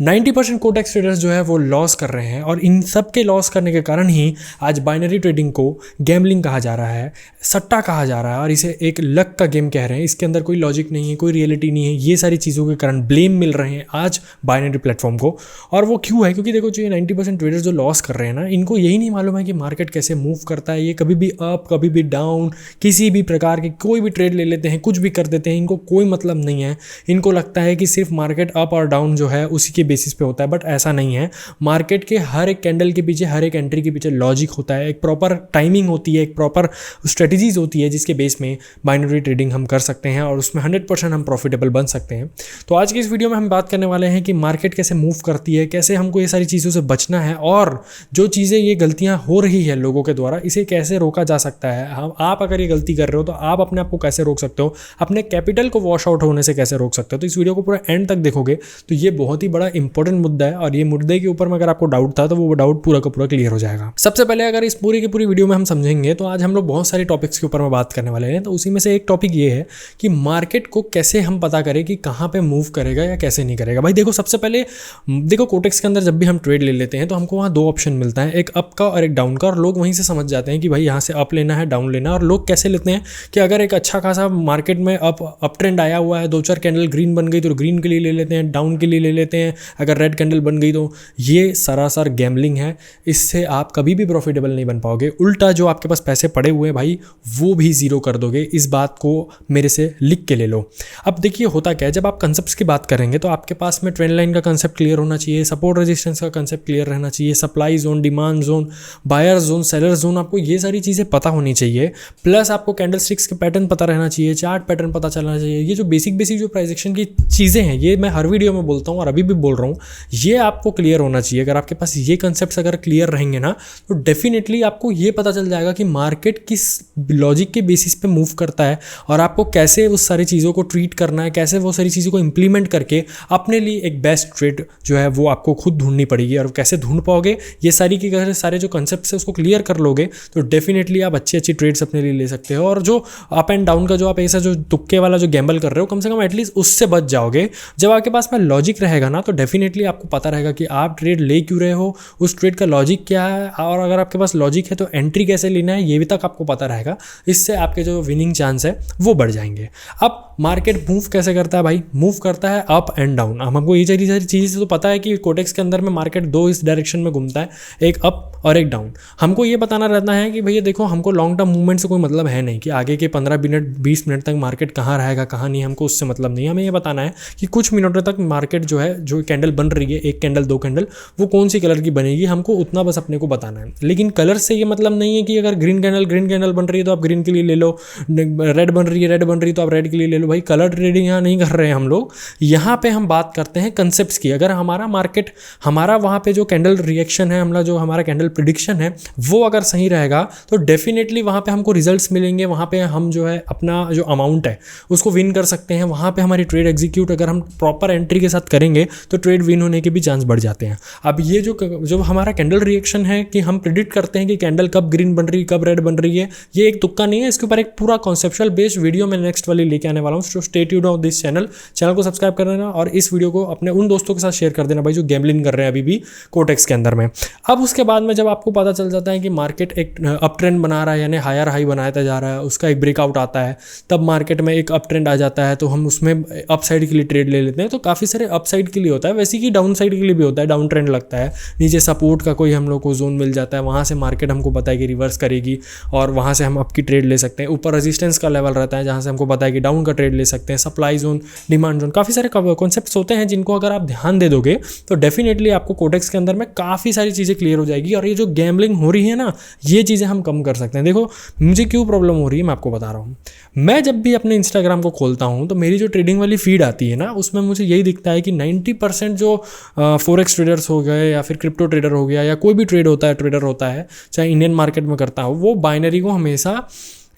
90% cortex traders जो है वो लॉस कर रहे हैं और इन सब के लॉस करने के कारण ही आज बाइनरी ट्रेडिंग को गैम्बलिंग कहा जा रहा है, सट्टा कहा जा रहा है और इसे एक लक का गेम कह रहे हैं। इसके अंदर कोई लॉजिक नहीं है, कोई रियलिटी नहीं है। ये सारी चीज़ों के कारण ब्लेम मिल रहे हैं आज बाइनरी प्लेटफॉर्म को। और वो क्यों है? क्योंकि देखो, जो ये 90% ट्रेडर्स जो लॉस कर रहे हैं ना, इनको यही नहीं मालूम है कि मार्केट कैसे मूव करता है। ये कभी भी अप, कभी भी डाउन, किसी भी प्रकार के कोई भी ट्रेड ले लेते हैं, कुछ भी कर देते हैं। इनको कोई मतलब नहीं है। इनको लगता है कि सिर्फ मार्केट अप और डाउन जो है उसी के बेसिस पे होता है, बट ऐसा नहीं है। मार्केट के हर एक कैंडल के पीछे, हर एक एंट्री के पीछे लॉजिक होता है, एक प्रॉपर टाइमिंग होती है, एक प्रॉपर स्ट्रेटजीज होती है जिसके बेस में बाइनरी ट्रेडिंग हम कर सकते हैं और उसमें 100% हम प्रॉफिटेबल बन सकते हैं। तो आज की इस वीडियो में हम बात करने वाले हैं कि मार्केट कैसे मूव करती है, कैसे हमको ये सारी चीज़ों से बचना है और जो चीज़ें ये गलतियां हो रही है लोगों के द्वारा, इसे कैसे रोका जा सकता है। आप अगर ये गलती कर रहे हो तो आप अपने आप को कैसे रोक सकते हो, अपने कैपिटल को वॉश आउट होने से कैसे रोक सकते हो। तो इस वीडियो को पूरा एंड तक देखोगे तो ये बहुत ही बड़ा इंपॉर्टेंट मुद्दा है और ये मुद्दे के ऊपर में अगर आपको डाउट था तो वो डाउट पूरा का पूरा क्लियर हो जाएगा। सबसे पहले अगर इस पूरी की पूरी वीडियो में हम समझेंगे तो आज हम लोग बहुत सारे टॉपिक्स के ऊपर में बात करने वाले हैं। तो उसी में से एक टॉपिक ये है कि मार्केट को कैसे हम पता करें कि कहाँ पे मूव करेगा या कैसे नहीं करेगा। भाई देखो, सबसे पहले देखो, कोटेक्स के अंदर जब भी हम ट्रेड ले लेते हैं तो हमको वहाँ दो ऑप्शन मिलता है, एक अप का और एक डाउन का। और लोग वहीं से समझ जाते हैं कि भाई यहाँ से अप लेना है, डाउन लेना है। और लोग कैसे लेते हैं कि अगर एक अच्छा खासा मार्केट में अप ट्रेंड आया हुआ है, 2-4 कैंडल ग्रीन बन गई तो ग्रीन के लिए ले लेते हैं, डाउन के लिए ले लेते हैं। अगर रेड कैंडल बन गई तो ये सरासर गैम्बलिंग है। इससे आप कभी भी प्रॉफिटेबल नहीं बन पाओगे। उल्टा जो आपके पास पैसे पड़े हुए हैं भाई, वो भी जीरो कर दोगे। इस बात को मेरे से लिख के ले लो। अब देखिए होता क्या है, जब आप कंसेप्ट्स की बात करेंगे तो आपके पास में ट्रेंड लाइन का कंसेप्ट क्लियर होना चाहिए, सपोर्ट रेजिस्टेंस का कंसेप्ट क्लियर रहना चाहिए, supply zone, demand zone, buyer zone, seller zone, आपको ये सारी चीज़ें पता होनी चाहिए। प्लस आपको कैंडल स्टिक्स के पैटर्न पता रहना चाहिए, चार्ट पैटर्न पता चलना चाहिए। ये जो बेसिक जो प्राइस एक्शन की चीज़ें हैं, ये मैं हर वीडियो में बोलता हूँ और अभी भी बोल रहा हूँ, ये आपको क्लियर होना चाहिए। अगर आपके पास ये कंसेप्ट्स अगर क्लियर रहेंगे ना तो डेफिनेटली आपको ये पता चल जाएगा कि मार्केट किस लॉजिक के बेसिस पे मूव करता है और आपको कैसे उस सारी चीज़ों को ट्रीट करना है, कैसे वो सारी चीज़ों को इंप्लीमेंट करके अपने लिए एक बेस्ट ट्रेड जो है वो आपको खुद ढूंढनी पड़ेगी। और कैसे ढूंढ पाओगे, ये सारे जो कंसेप्ट्स है उसको क्लियर कर लोगे तो डेफिनेटली आप अच्छी ट्रेड्स अपने लिए ले सकते हो। और जो अप एंड डाउन का जो आप ऐसा जो तुक्के वाला जो गैम्बल कर रहे हो, कम से कम एटलीस्ट उससे बच जाओगे। जब आपके पास में लॉजिक रहेगा ना तो डेफिनेटली आपको पता रहेगा कि आप ट्रेड ले क्यों रहे हो, उस ट्रेड का लॉजिक क्या है, और अगर आपके पास लॉजिक है तो एंट्री कैसे लेना है, ये भी तक आपको पता रहेगा। इससे आपके जो विनिंग चांस है वो बढ़ जाएंगे। अब मार्केट मूव कैसे करता है भाई? मूव करता है अप एंड डाउन। हमको ये सारी चीज़ें तो पता है कि कोटेक्स के अंदर में मार्केट दो इस डायरेक्शन में घूमता है, एक अप और एक डाउन। हमको ये बताना रहता है कि भैया देखो, हमको लॉन्ग टर्म मूवमेंट से कोई मतलब है नहीं कि आगे के 15 मिनट 20 मिनट तक मार्केट कहाँ रहेगा कहाँ नहीं, हमको उससे मतलब नहीं। हमें ये बताना है कि कुछ मिनटों तक मार्केट जो है, जो कैंडल बन रही है, एक कैंडल, दो कैंडल, वो कौन सी कलर की बनेगी, हमको उतना बस अपने को बताना है। लेकिन कलर से ये मतलब नहीं है कि अगर ग्रीन कैंडल बन रही है तो आप ग्रीन के लिए ले लो, रेड बन रही है तो आप रेड के लिए ले लो। भाई कलर ट्रेडिंग यहाँ नहीं कर रहे हैं हम लोग। यहाँ पे हम बात करते हैं कंसेप्ट्स की। अगर हमारा मार्केट, हमारा वहाँ पे जो कैंडल रिएक्शन है, हमारा कैंडल प्रिडिक्शन है, वो अगर सही रहेगा तो डेफिनेटली वहाँ पे हमको रिजल्ट्स मिलेंगे। वहाँ पे हम जो है अपना जो अमाउंट है उसको विन कर सकते हैं। वहाँ पे हमारी ट्रेड एग्जीक्यूट अगर हम प्रॉपर एंट्री के साथ करेंगे तो ट्रेड विन होने के भी चांस बढ़ जाते हैं। अब ये जो हमारा कैंडल रिएक्शन है कि हम प्रिडिक्ट करते हैं कि कैंडल कब ग्रीन बन रही है, कब रेड बन रही है, ये एक तुक्का नहीं है। इसके ऊपर एक पूरा कॉन्सेप्चुअल बेस्ड वीडियो मैं नेक्स्ट वाली लेके आने वाला हूँ। So stay tuned on this channel को सब्सक्राइब कर देना और इस वीडियो को अपने उन दोस्तों के साथ शेयर कर देना भाई जो गैम्बलिंग कर रहे हैं अभी भी कोटेक्स के अंदर में। अब उसके बाद में जब आपको पता चल जाता है कि मार्केट एक अप ट्रेंड बना रहा है, यानी हायर हाई बनाता जा रहा है, उसका एक ब्रेकआउट आता है, तब मार्केट में एक अप ट्रेंड आ जाता है तो हम उसमें अप साइड के लिए ट्रेड ले लेते हैं। तो काफ़ी सारे अप साइड के लिए होता है, वैसे कि डाउन साइड के लिए भी होता है। डाउन ट्रेंड लगता है, नीचे सपोर्ट का कोई हम लोग को जोन मिल जाता है, वहाँ से मार्केट हमको पता है कि रिवर्स करेगी और वहाँ से हम अप की ट्रेड ले सकते हैं। ऊपर रेजिस्टेंस का लेवल रहता है जहाँ से हमको पता है कि डाउन का ट्रेड ले सकते हैं। सप्लाई जोन, डिमांड जोन, काफ़ी सारे कॉन्सेप्ट्स होते हैं जिनको अगर आप ध्यान दे दोगे तो डेफिनेटली आपको कोटेक्स के अंदर में काफ़ी सारी चीज़ें क्लियर हो जाएगी और ये जो गैम्बलिंग हो रही है ना, ये चीज़ें हम कम कर सकते हैं। देखो मुझे क्यों प्रॉब्लम हो रही है मैं आपको बता रहा हूँ। मैं जब भी अपने इंस्टाग्राम को खोलता हूँ तो मेरी जो ट्रेडिंग वाली फीड आती है ना, उसमें मुझे यही दिखता है कि 90% जो फॉरेक्स ट्रेडर्स हो गए या फिर क्रिप्टो ट्रेडर हो गया या कोई भी ट्रेडर होता है चाहे इंडियन मार्केट में करता हो, वो बाइनरी को हमेशा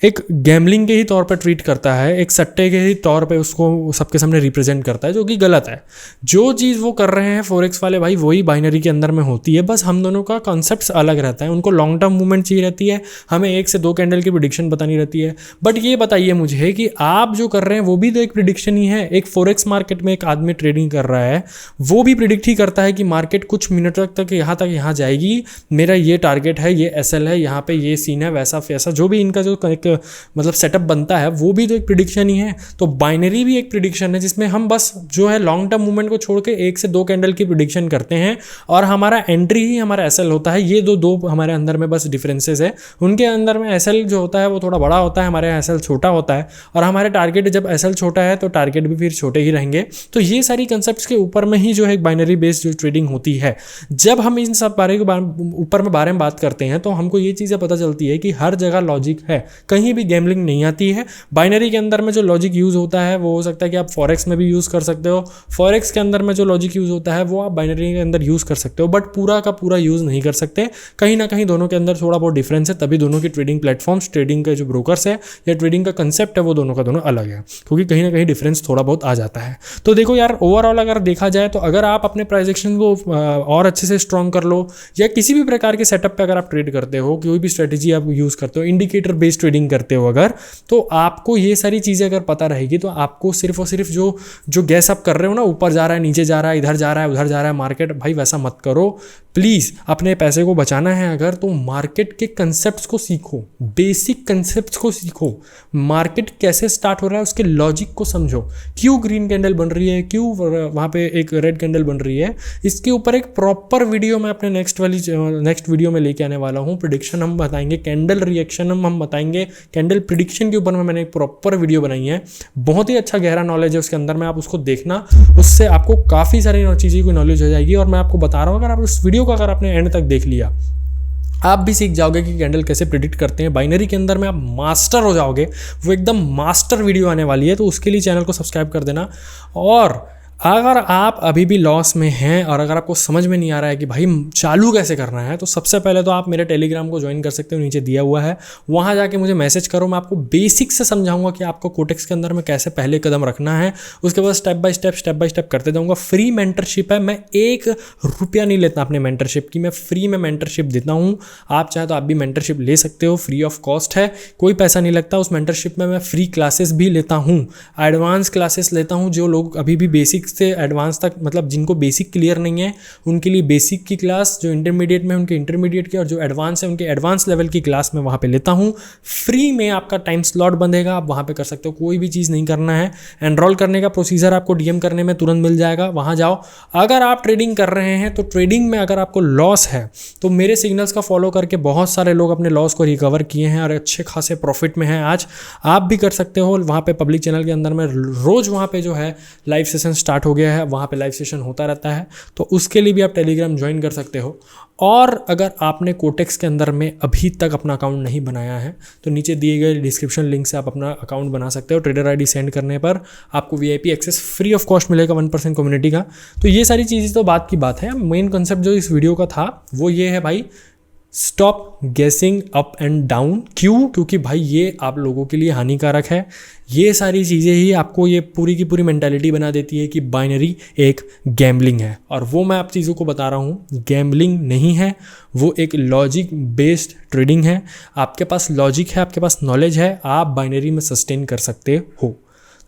एक गैम्बलिंग के ही तौर पर ट्रीट करता है, एक सट्टे के ही तौर पे उसको सबके सामने रिप्रेजेंट करता है, जो कि गलत है। जो चीज़ वो कर रहे हैं फॉरेक्स वाले भाई, वही बाइनरी के अंदर में होती है, बस हम दोनों का कॉन्सेप्ट अलग रहता है। उनको लॉन्ग टर्म मूवमेंट चाहिए रहती है, हमें 1 से 2 कैंडल की प्रिडिक्शन बतानी रहती है। बट ये बताइए मुझे कि आप जो कर रहे हैं वो भी तो एक प्रिडिक्शन ही है। एक फॉरेक्स मार्केट में एक आदमी ट्रेडिंग कर रहा है, वो भी प्रिडिक्ट ही करता है कि मार्केट कुछ मिनट तक यहाँ जाएगी, मेरा ये टारगेट है, ये एसएल है, यहाँ पे ये सीन है, वैसा वैसा जो भी इनका जो एक मतलब सेटअप बनता है वो भी तो एक प्रिडिक्शन ही है। तो बाइनरी भी एक प्रिडिक्शन है, जिसमें हम बस जो है लॉन्ग टर्म मूवमेंट को छोड़ के 1 से 2 कैंडल की प्रिडिक्शन करते हैं और हमारा एंट्री ही हमारा एसएल होता है। ये दो हमारे अंदर में बस डिफरेंसेस है। उनके अंदर में एसएल जो होता है वो थोड़ा बड़ा होता है, हमारे यहाँ एसएल छोटा होता है, और हमारे टारगेट जब एसएल छोटा है तो टारगेट भी फिर छोटे ही रहेंगे। तो ये सारी कंसेप्ट के ऊपर में ही जो है बाइनरी बेस्ड जो ट्रेडिंग होती है। जब हम इन सब बारे में बात करते हैं तो हमको ये चीज़ें पता चलती है कि हर जगह लॉजिक है, कहीं भी गैम्बलिंग नहीं आती है। बाइनरी के अंदर में जो लॉजिक यूज़ होता है वो हो सकता है कि आप फॉरेक्स में भी यूज़ कर सकते हो, फॉरेक्स के अंदर में जो लॉजिक यूज़ होता है वो आप बाइनरी के अंदर यूज़ कर सकते हो, बट पूरा का पूरा यूज़ नहीं कर सकते। कहीं ना कहीं दोनों के अंदर थोड़ा बहुत डिफरेंस है, तभी दोनों की ट्रेडिंग प्लेटफॉर्म्स, ट्रेडिंग के जो ब्रोकर्स है या ट्रेडिंग का कंसेप्ट है वो दोनों का दोनों अलग है, क्योंकि कहीं ना कहीं डिफरेंस थोड़ा बहुत आ जाता है। तो देखो यार, ओवरऑल अगर देखा जाए तो अगर आप अपने प्राइस एक्शन को और अच्छे से स्ट्रॉन्ग कर लो, या किसी भी प्रकार के सेटअप पे अगर आप ट्रेड करते हो, कोई भी स्ट्रेटेजी आप यूज़ करते हो, इंडिकेटर बेस्ड ट्रेडिंग करते हो अगर, तो आपको ये सारी चीज़ें अगर पता रहेगी तो आपको सिर्फ और सिर्फ जो गैस आप कर रहे हो ना, ऊपर जा रहा है, नीचे जा रहा है, इधर जा रहा है, उधर जा रहा है मार्केट, भाई वैसा मत करो प्लीज़। अपने पैसे को बचाना है अगर, तो मार्केट के कंसेप्ट्स को सीखो, बेसिक कंसेप्ट्स को सीखो, मार्केट कैसे स्टार्ट हो रहा है उसके लॉजिक को समझो, क्यों ग्रीन कैंडल बन रही है, क्यों वहाँ पे एक रेड कैंडल बन रही है। इसके ऊपर एक प्रॉपर वीडियो मैं अपने नेक्स्ट वीडियो में लेके आने वाला हूँ। प्रिडिक्शन हम बताएंगे, कैंडल रिएक्शन हम बताएंगे, कैंडल प्रिडिक्शन के ऊपर में मैंने एक प्रॉपर वीडियो बनाई है, बहुत ही अच्छा गहरा नॉलेज है उसके अंदर में, आप उसको देखना, उससे आपको काफ़ी सारी चीज़ों की नॉलेज हो जाएगी। और मैं आपको बता रहा हूँ, अगर आप उस वीडियो को अगर आपने एंड तक देख लिया, आप भी सीख जाओगे कि कैंडल कैसे प्रिडिक्ट करते हैं। बाइनरी के अंदर में आप मास्टर हो जाओगे, वो एकदम मास्टर वीडियो आने वाली है, तो उसके लिए चैनल को सब्सक्राइब कर देना। और अगर आप अभी भी लॉस में हैं और अगर आपको समझ में नहीं आ रहा है कि भाई चालू कैसे करना है, तो सबसे पहले तो आप मेरे टेलीग्राम को ज्वाइन कर सकते हो, नीचे दिया हुआ है, वहाँ जाके मुझे मैसेज करो। मैं आपको बेसिक से समझाऊंगा कि आपको कोटेक्स के अंदर में कैसे पहले कदम रखना है, उसके बाद स्टेप बाय स्टेप करते जाऊँगा। फ्री मेंटरशिप है, मैं 1 रुपया नहीं लेता अपने मेंटरशिप की, मैं फ्री में मेंटरशिप देता हूँ। आप चाहे तो आप भी मेंटरशिप ले सकते हो, फ्री ऑफ कॉस्ट है, कोई पैसा नहीं लगता। उस मेंटरशिप में मैं फ्री क्लासेस भी लेता हूँ, एडवांस क्लासेस लेता हूँ। जो लोग अभी भी बेसिक से एडवांस तक, मतलब जिनको बेसिक क्लियर नहीं है उनके लिए बेसिक की क्लास, जो इंटरमीडिएट में उनके इंटरमीडिएट की, और जो एडवांस है उनके एडवांस लेवल की क्लास में वहाँ पे लेता हूँ। फ्री में आपका टाइम स्लॉट बंधेगा, आप वहाँ पे कर सकते हो, कोई भी चीज़ नहीं करना है। एनरोल करने का प्रोसीजर आपको डीएम करने में तुरंत मिल जाएगा, वहाँ जाओ। अगर आप ट्रेडिंग कर रहे हैं तो ट्रेडिंग में अगर आपको लॉस है तो मेरे सिग्नल्स का फॉलो करके बहुत सारे लोग अपने लॉस को रिकवर किए हैं और अच्छे खासे प्रॉफिट में हैं आज। आप भी कर सकते हो। वहाँ पे पब्लिक चैनल के अंदर में रोज़ वहाँ पे जो है लाइव सेशन स्टार्ट हो गया है, वहाँ पे लाइव सेशन होता रहता है, तो उसके लिए भी आप टेलीग्राम ज्वाइन कर सकते हो। और अगर आपने कोटेक्स के अंदर में अभी तक अपना अकाउंट नहीं बनाया है तो नीचे दिए गए डिस्क्रिप्शन लिंक से आप अपना अकाउंट बना सकते हो। ट्रेडर आईडी सेंड करने पर आपको VIP access free of cost मिलेगा 1% कम्युनिटी का। तो ये सारी चीज़ें तो बात की बात है। मेन कॉन्सेप्ट जो इस वीडियो का था वो ये है भाई, स्टॉप गेसिंग अप एंड डाउन। क्यों? क्योंकि भाई ये आप लोगों के लिए हानिकारक है। ये सारी चीज़ें ही आपको ये पूरी की पूरी मेंटालिटी बना देती है कि बाइनरी एक गैम्बलिंग है, और वो मैं आप चीज़ों को बता रहा हूँ, गैम्बलिंग नहीं है, वो एक लॉजिक बेस्ड ट्रेडिंग है। आपके पास लॉजिक है, आपके पास नॉलेज है, आप बाइनरी में सस्टेन कर सकते हो।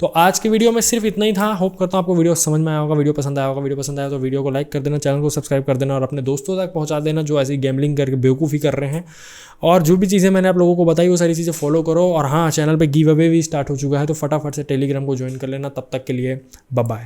तो आज के वीडियो में सिर्फ इतना ही था। होप करता हूँ आपको वीडियो समझ में आया होगा, वीडियो पसंद आया होगा। वीडियो पसंद आया तो वीडियो को लाइक कर देना, चैनल को सब्सक्राइब कर देना और अपने दोस्तों तक पहुँचा देना जो ऐसी गैम्बलिंग करके बेवकूफ़ी कर रहे हैं। और जो भी चीज़ें मैंने आप लोगों को बताई वो सारी चीज़ें फॉलो करो। और हाँ, चैनल पे गिव अवे भी स्टार्ट हो चुका है, तो फटाफट से टेलीग्राम को ज्वाइन कर लेना। तब तक के लिए बाय बाय।